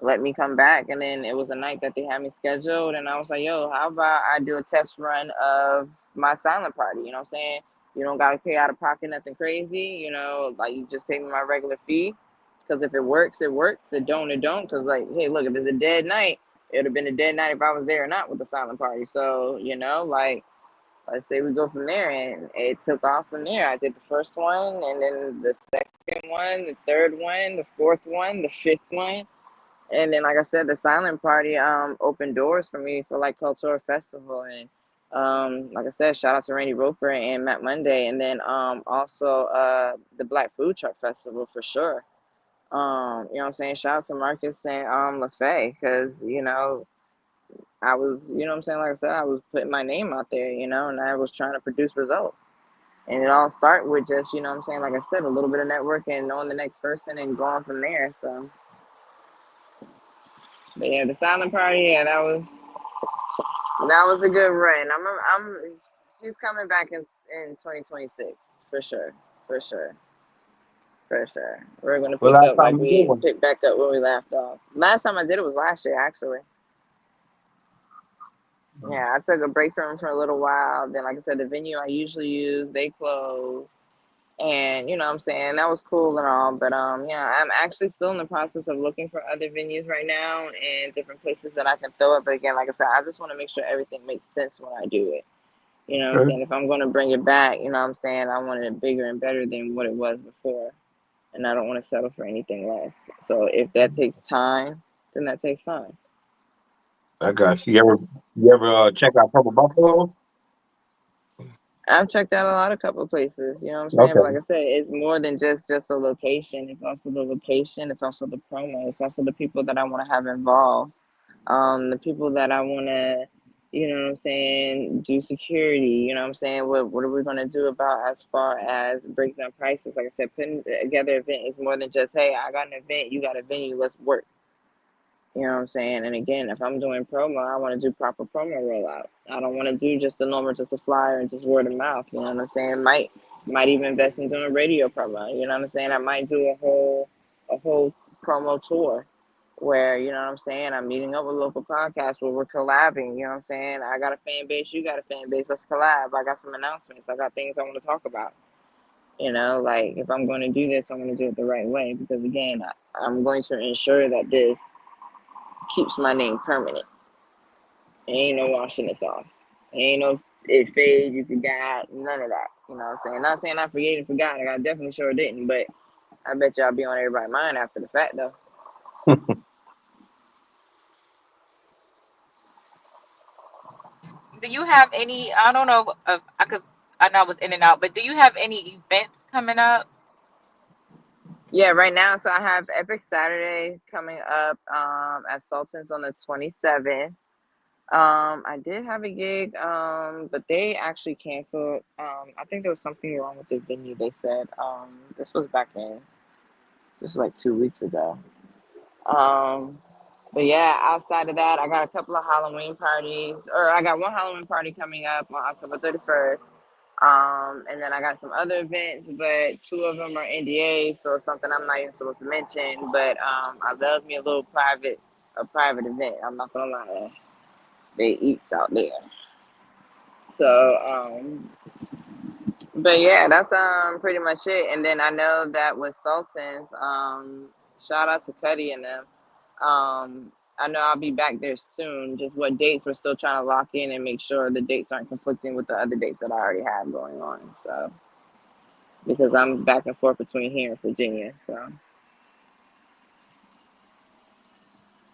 let me come back. And then it was a night that they had me scheduled, and I was like, yo, how about I do a test run of my silent party, you know what I'm saying, you don't got to pay out of pocket nothing crazy, you know, like you just pay me my regular fee, because if it works, it works, it don't, because like, hey, look, if it's a dead night, it would have been a dead night if I was there or not with the silent party. So you know, like, let's say we go from there, and it took off from there. I did the first one, and then the second one, the third one, the fourth one, the fifth one, and then like I said, the silent party opened doors for me for like Cultural Festival, and like I said, shout out to Randy Roper and Matt Monday, and then also the Black Food Truck Festival for sure. You know what I'm saying? Shout out to Marcus and LaFay, because you know, I was, you know what I'm saying, like I said, I was putting my name out there, you know, and I was trying to produce results. And it all started with just, you know what I'm saying, like I said, a little bit of networking, knowing the next person and going from there. So, but yeah, the silent party, yeah, that was a good run. She's coming back in 2026 for sure, for sure, for sure. We're gonna Well, pick last up time like you did we one. picked back up where we left off. Last time I did it was last year, actually. Yeah, I took a break from them for a little while. Then, like I said, the venue I usually use, they closed. And you know what I'm saying, that was cool and all, but yeah, I'm actually still in the process of looking for other venues right now and different places that I can throw it. But again, like I said, I just want to make sure everything makes sense when I do it. You know what I'm Okay, saying? If I'm going to bring it back, you know what I'm saying, I want it bigger and better than what it was before. And I don't want to settle for anything less. So if that takes time, then that takes time. I got you. You ever check out Purple Buffalo? I've checked out a lot of couple places, you know what I'm saying? But like Okay. I said, it's more than just a location. It's also the location. It's also the promo. It's also the people that I want to have involved. The people that I want to, you know what I'm saying, do security. You know what I'm saying? What are we going to do about as far as break down prices? Like I said, putting together an event is more than just, hey, I got an event, you got a venue, let's work. You know what I'm saying? And again, if I'm doing promo, I want to do proper promo rollout. I don't want to do just the normal, just a flyer and just word of mouth. You know what I'm saying? Might even invest in doing radio promo. You know what I'm saying? I might do a whole promo tour where, you know what I'm saying, I'm meeting up with local podcasts where we're collabing. You know what I'm saying? I got a fan base, you got a fan base. Let's collab. I got some announcements. I got things I want to talk about. You know, like if I'm going to do this, I'm going to do it the right way because again, I'm going to ensure that this keeps my name permanent. Ain't no washing this off. Ain't no it fades, you forgot, none of that. You know what I'm saying? Not saying I forget and forgot. I definitely sure didn't, but I bet y'all be on everybody's mind after the fact though. Do you have any? I don't know of because I know I was in and out, but do you have any events coming up? Yeah, right now, so I have Epic Saturday coming up at Sultan's on the 27th. I did have a gig, but they actually canceled. I think there was something wrong with the venue. They said this was back in just like 2 weeks ago. Um, but yeah, outside of that, I got a couple of Halloween parties, or I got one Halloween party coming up on October 31st. And then I got some other events, but two of them are NDAs, so it's something I'm not even supposed to mention. But I love me a private event. I'm not gonna lie, they eats out there. So, but yeah, that's pretty much it. And then I know that with Sultans, shout out to Cuddy and them. I know I'll be back there soon. Just what dates we're still trying to lock in and make sure the dates aren't conflicting with the other dates that I already have going on. So because I'm back and forth between here and Virginia. So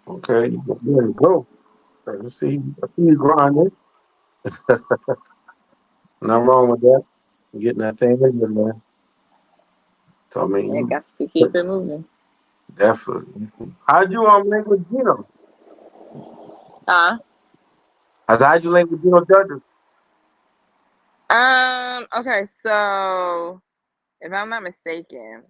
Okay, there you go. I see you grinding. Nothing wrong with that. Getting that thing in there, man. So I mean, yeah, got to keep it moving. definitely. How'd you link with Gino? Huh? How'd you link with Gino Judges? Okay, so if I'm not mistaken,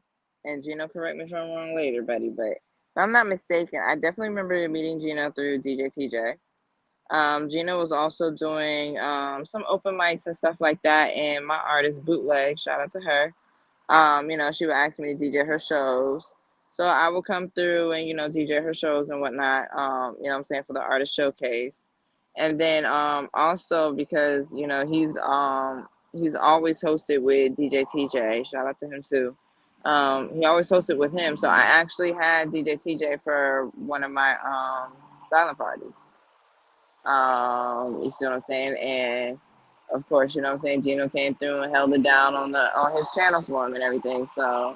and Gino, correct me if I'm wrong later, buddy, but if I'm not mistaken, I definitely remember meeting Gino through DJ TJ. Gina was also doing some open mics and stuff like that, and my artist Bootleg, shout out to her. You know, she would ask me to DJ her shows. So I would come through and, you know, DJ her shows and whatnot, you know what I'm saying, for the artist showcase. And then also because, you know, he's always hosted with DJ TJ. Shout out to him too. He always hosted with him. So I actually had DJ TJ for one of my silent parties. You see what I'm saying? And of course, you know what I'm saying, Gino came through and held it down on his channel for him and everything. So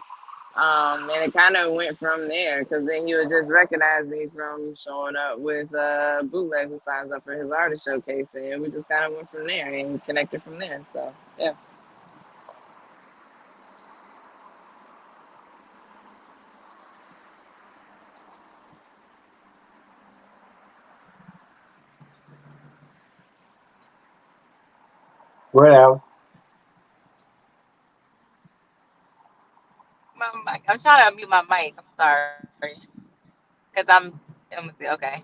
and it kind of went from there because then he would just recognize me from showing up with Bootleg who signs up for his artist showcase, and we just kind of went from there and connected from there. So yeah. Well, My mic. I'm trying to unmute my mic. I'm sorry, because I'm okay.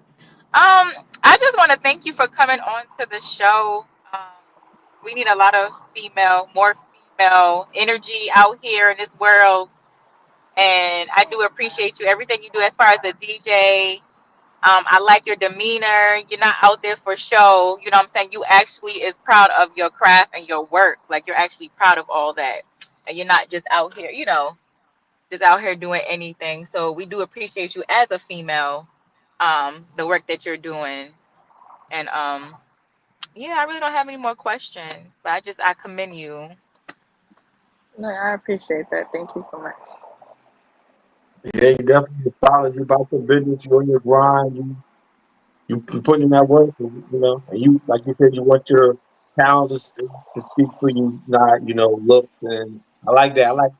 I just want to thank you for coming on to the show. We need a lot of more female energy out here in this world, and I do appreciate you. Everything you do as far as the DJ. I like your demeanor. You're not out there for show. You know what I'm saying? You actually is proud of your craft and your work. Like you're actually proud of all that. and you're not just out here, just out here doing anything. So we do appreciate you as a female, the work that you're doing. And yeah, I really don't have any more questions, but I commend you. No, I appreciate that. Thank you so much. Yeah, you definitely solid. You about your business. You on your grind. You putting in that work. And you like you said, you want your talent to speak for you, not looks. And I like that. I like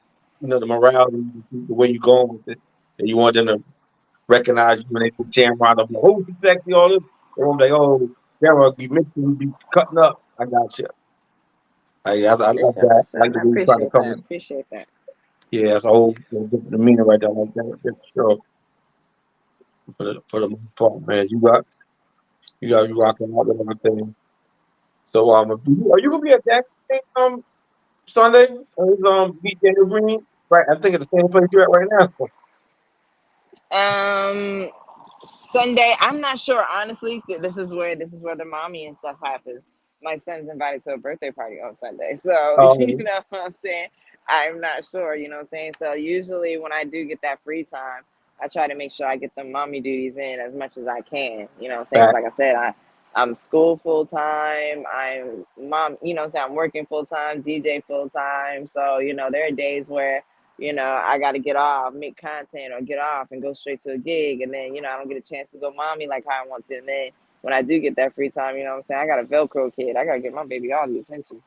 the morality, the way you going with it. And you want them to recognize you when they put Shamrock. I'm like, oh, you sexy, all this. And I'm like, oh, Shamrock, you mixing, you be cutting up. I got you. I For like sure, that. for I like sure. the I way you try to appreciate come. that. Appreciate that. Yeah, that's a whole different demeanor right there. I like that. That's sure for the most part, man. You got you rocking out with everything. So are you gonna be at that thing, Sunday? Beat Daniel Green? Right, I think it's the same place you're at right now. Um, Sunday, I'm not sure honestly. This is where the mommy and stuff happens. My son's invited to a birthday party on Sunday, so you Um, know what I'm saying. I'm not sure, you know what I'm saying. So usually when I do get that free time, I try to make sure I get the mommy duties in as much as I can. You know what I'm saying? 'Cause back. like I said, I'm school full time. I'm mom. You know what I'm saying. I'm working full time, DJ full time. So there are days where I got to get off, make content, or get off and go straight to a gig. And then, I don't get a chance to go mommy like how I want to. And then when I do get that free time, you know what I'm saying? I got a Velcro kid. I got to give my baby all the attention.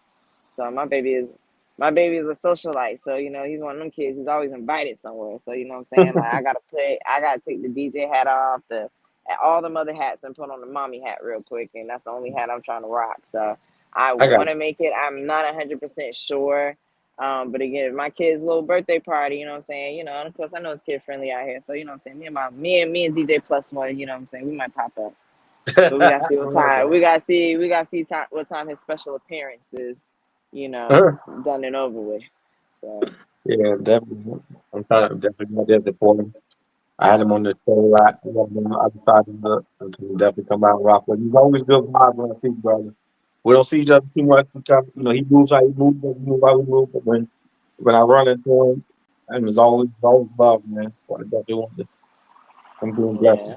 So my baby is a socialite. So, he's one of them kids who's always invited somewhere. So, you know what I'm saying? Like I gotta take the DJ hat off, all the mother hats and put on the mommy hat real quick. And that's the only hat I'm trying to rock. So I I got want to make it. I'm not 100% sure. But again, my kid's little birthday party, you know what I'm saying? And of course I know it's kid friendly out here. So, you know what I'm saying? Me and DJ plus one, you know what I'm saying? We might pop up. But we gotta see what time. We gotta see what time his special appearance is, done and over with. So Yeah, definitely. I'm trying to definitely get there before him. I had him on the show lot. I had him on the other side of the to definitely come out and rock with. He's always good vibes when I see you, brother. We don't see each other too much because he moves how he moves, we move how we move. But when I run into him, and it's always love, man. So I definitely want to. I'm doing blessed. yeah.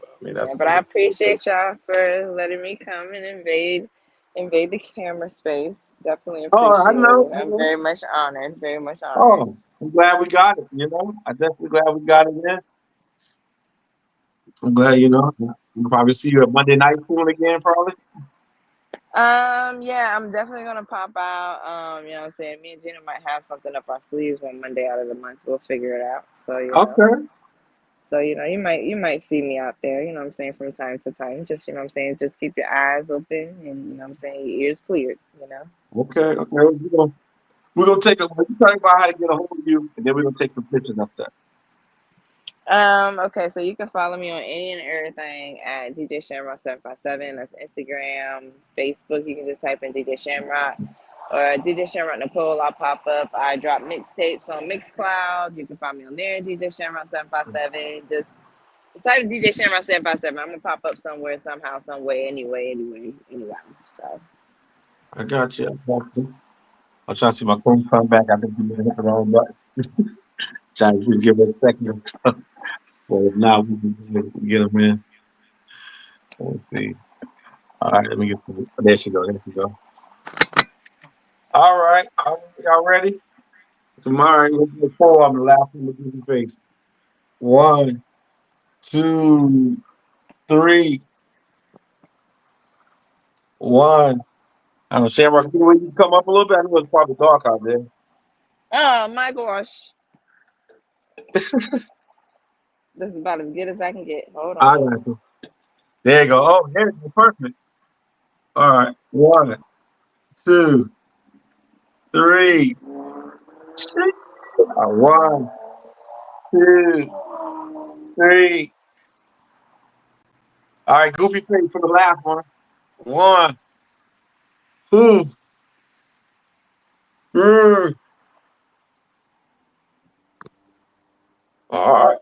I mean, Yeah, that's but I appreciate y'all for letting me come and invade the camera space. Definitely oh, I appreciate know. it. I I'm know. very much honored. Very much honored. Oh, I'm glad we got it. I'm definitely glad we got it, man. I'm glad, we'll probably see you at Monday night soon again, probably. Yeah, I'm definitely gonna pop out. You know what I'm saying? Me and Gina might have something up our sleeves one Monday out of the month. We'll figure it out. So, Okay. you might see me out there, you know what I'm saying, from time to time. Just, what I'm saying, just keep your eyes open and what I'm saying, your ears cleared. Okay. Okay. We're gonna take a. You talk about how to get a hold of you, and then we're gonna take some pictures of that. Okay, so you can follow me on any and everything at DJ Shamrock 757. That's Instagram, Facebook. You can just type in DJ Shamrock or DJ Shamrock Nicole. I'll pop up. I drop mixtapes on Mixcloud. You can find me on there, DJ Shamrock 757. Just type in DJ Shamrock 757. I'm gonna pop up somewhere, somehow, some way, anyway. So I got you. I got you. I'm trying to see my phone come back. I think you may have hit the wrong button. Trying to give it a second. Well, if not, we can get them in. Let's see. All right, let me get. There she go. There she go. All right. All right. Y'all ready? Tomorrow, let's do four. I'm the last one to do the face. One, two, three. One. I don't know, Shamrock, can you come up a little bit? I know it's probably dark out there. oh my gosh. This is about as good as I can get. Hold I on. got you. There you go. Oh, there you go. Perfect. All right. One, two, three. Shit. One, two, three. All right, goofy face for the last one. One, two, three. All right.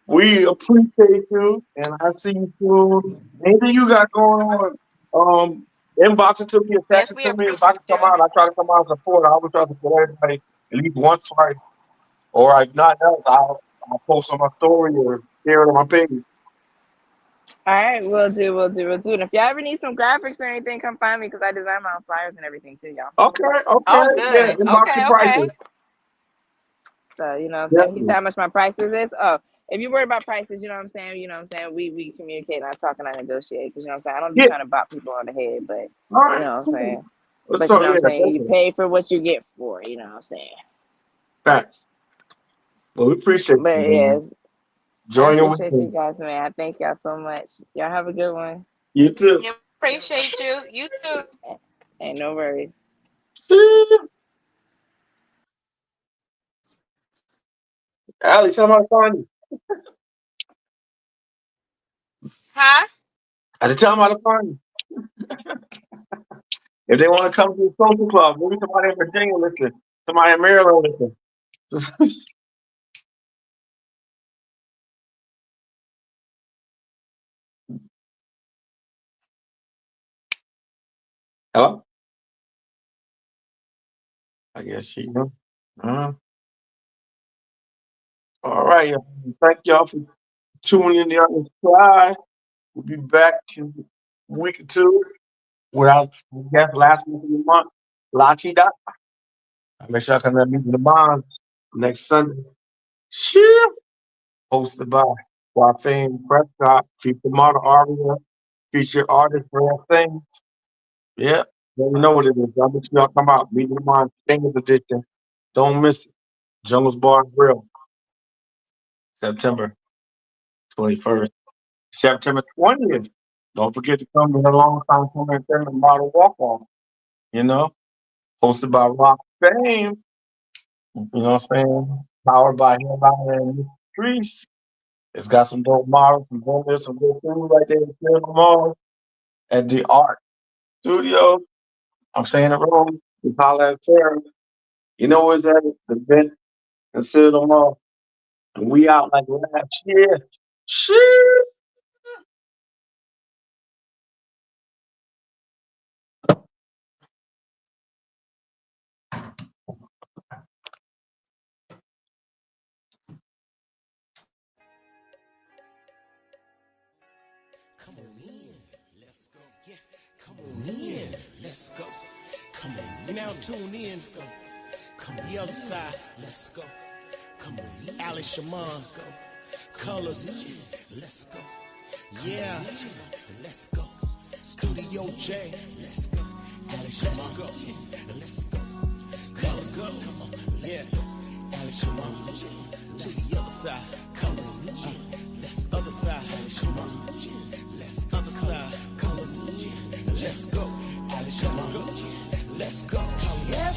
We appreciate you, and I see you soon. Anything you got going on? Inbox it to me, Yes, text it we to me. If I appreciate can come you. out, I try to come out and support. I always try to support everybody at least once, twice. Or if not else, I'll post on my story or share it on my page. All right, we'll do. And if y'all ever need some graphics or anything, come find me because I design my own flyers and everything too, y'all. Okay, okay, Oh, yeah. good. Inbox the Okay, okay. prices. So, you know what I'm saying? If you say Definitely. how much my prices is, oh, if you worry about prices, you know what I'm saying? You know what I'm saying? We communicate and I talk and I negotiate because, you know what I'm saying? I don't be Yeah. trying to bop people on the head, but, All you right, know what I'm cool. saying? Let's But, you talk. know what Yeah, I'm saying? You definitely. pay for what you get for, you know what I'm saying? Thanks. Well, we appreciate But, you, yeah, man. I Enjoy your appreciate you weekend. guys, man. I thank y'all so much. Y'all have a good one. You too. We appreciate you. You too. Ain't no worries. Allie, tell me how to find you. Huh? I said, tell them how to find you. If they want to come to the social club, maybe somebody in Virginia listen. Somebody in Maryland listen. Hello? I guess she know. Uh, all right. Thank y'all for tuning in the other side. We'll be back in a week or two without guest last week of the month. Lati Dot. Make sure I come and meet the bonds next Sunday. Shit. Hosted by Wafane Prescott, feature model Aria, feature artist Real Thing. Yeah. You know what it is. I bet y'all come out. Meet the mind Singers Edition. Don't miss it. Jungle's Bar and Grill, September 21st. September 20th. Don't forget to come to the long time coming and model walk off. You know, hosted by Rock Fame. You know what I'm saying? Powered by Headliner and Streets. It's got some dope models, some vendors, some good food right there in the mall at the Art Studio. I'm saying it wrong. You holler at Sarah. You know where's that? The vent and Citadel Mall. And we out like last year. Shit. Come on in, let's go. Yeah, come on in, let's go. Come on, you now tune in. Let's go. Come on, the other side, let's go. Come on, Alice Shaman, Colors, let's go. Yeah, let's go. Studio J, let's go. Alice, let's go. Let's go. Let's go. Come on, yeah. Alice Shaman, to the other side, colors, let's other side, Alice Shaman, let's other side, colors, let's go. Alice, let's go. Let's go. Yeah.